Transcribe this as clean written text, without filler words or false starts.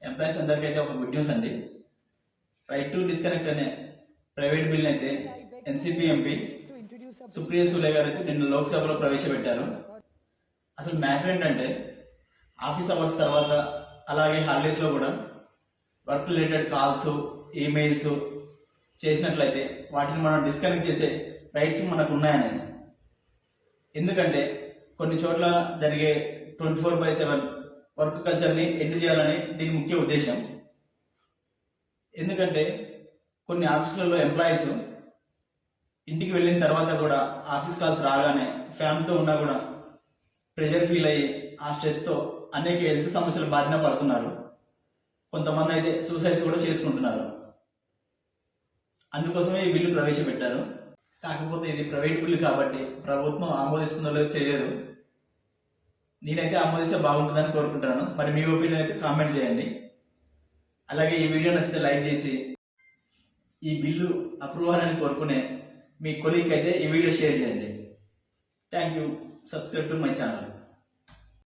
Employees అందరికైతే ఒక good news అండి. Right to disconnect అనే ప్రైవేట్ బిల్ అయితే ఎన్సీపీ ఎంపీ సుప్రియ సూలే గారు అయితే నిన్న లోక్సభలో ప్రవేశపెట్టారు. అసలు మ్యాటర్ ఏంటంటే ఆఫీస్ అవర్స్ తర్వాత అలాగే హాలిడేస్ లో కూడా వర్క్ రిలేటెడ్ కాల్స్, ఈమెయిల్స్ చేసినట్లయితే వాటిని మనం డిస్కనెక్ట్ చేసే రైట్స్ మనకు ఉన్నాయనేసి. ఎందుకంటే కొన్ని చోట్ల జరిగే 24/7 వర్క్ కల్చర్ని ఎండ్ చేయాలని దీని ముఖ్య ఉద్దేశం. ఎందుకంటే కొన్ని ఆఫీసులలో ఎంప్లాయీస్ ఇంటికి వెళ్ళిన తర్వాత కూడా ఆఫీస్ కాల్స్ రాగానే ఫ్యామిలీతో ఉన్నా కూడా ప్రెజర్ ఫీల్ అయ్యి ఆ స్ట్రెస్తో అనేక హెల్త్ సమస్యలు బారిన పడుతున్నారు. కొంతమంది అయితే సూసైడ్స్ కూడా చేసుకుంటున్నారు. అందుకోసమే ఈ బిల్లు ప్రవేశపెట్టారు. కాకపోతే ఇది ప్రైవేట్ బిల్లు కాబట్టి ప్రభుత్వం ఆమోదిస్తుందో లేదో తెలియదు. నేనైతే ఆమోదిస్తే బాగుంటుందని కోరుకుంటున్నాను. మరి మీ ఒపీనియన్ అయితే కామెంట్ చేయండి. అలాగే ఈ వీడియో నచ్చితే లైక్ చేసి ఈ బిల్లు అప్రూవ్ అవ్వాలని కోరుకునే మీ కొలీగ్ అయితే ఈ వీడియో షేర్ చేయండి. Thank you. Subscribe to my channel.